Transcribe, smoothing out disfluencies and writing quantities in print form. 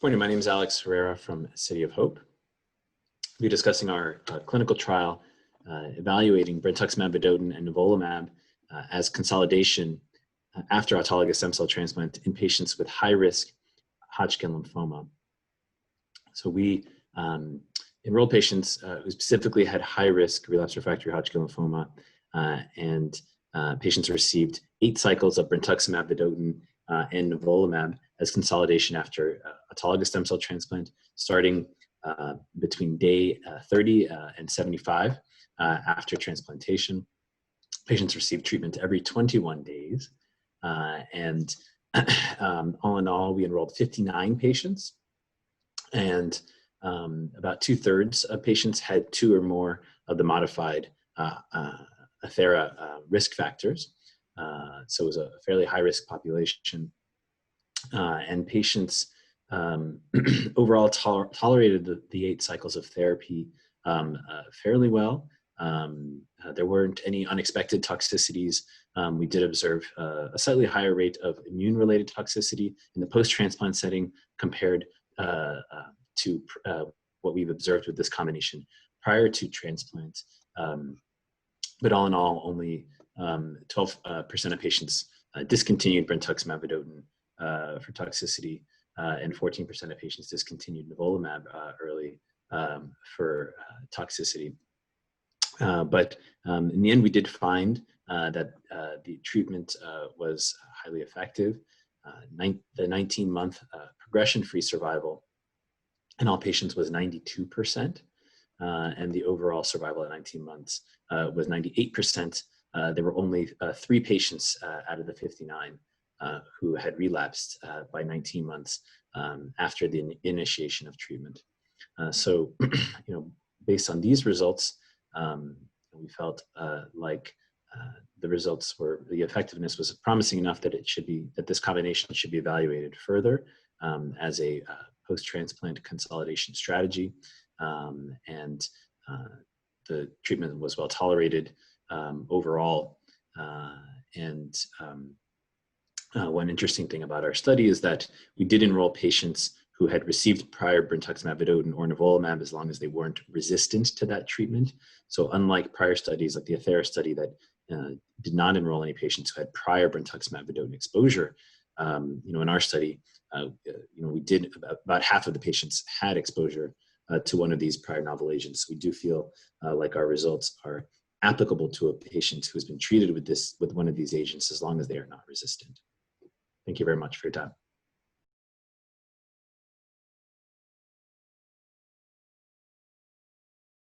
Morning, my name is Alex Herrera from City of Hope. We'll be discussing our clinical trial evaluating brentuximab vedotin and nivolumab as consolidation after autologous stem cell transplant in patients with high-risk Hodgkin lymphoma. So we enrolled patients who specifically had high-risk relapsed refractory Hodgkin lymphoma, and patients received 8 cycles of brentuximab vedotin and nivolumab as consolidation after autologous stem cell transplant, starting between day 30 and 75 after transplantation. Patients received treatment every 21 days. And all in all, we enrolled 59 patients, and about 2/3 of patients had 2 or more of the modified Athera risk factors. So it was a fairly high-risk population. And patients overall tolerated the 8 cycles of therapy fairly well. There weren't any unexpected toxicities. We did observe a slightly higher rate of immune-related toxicity in the post-transplant setting compared to what we've observed with this combination prior to transplant. But all in all, only 12% of patients discontinued brentuximab vedotin for toxicity, and 14% of patients discontinued nivolumab early for toxicity. But in the end, we did find that the treatment was highly effective. The 19-month progression-free survival in all patients was 92%, and the overall survival at 19 months was 98%. There were only 3 patients out of the 59 who had relapsed by 19 months after the initiation of treatment. So, based on these results, we felt like the effectiveness was promising enough that this combination should be evaluated further as a post-transplant consolidation strategy. And the treatment was well tolerated overall. One interesting thing about our study is that we did enroll patients who had received prior brentuximab vedotin or nivolumab as long as they weren't resistant to that treatment. So unlike prior studies like the Athera study that did not enroll any patients who had prior brentuximab vedotin exposure, in our study, we did about half of the patients had exposure to one of these prior novel agents. We do feel like our results are applicable to a patient who has been treated with one of these agents as long as they are not resistant. Thank you very much for your time.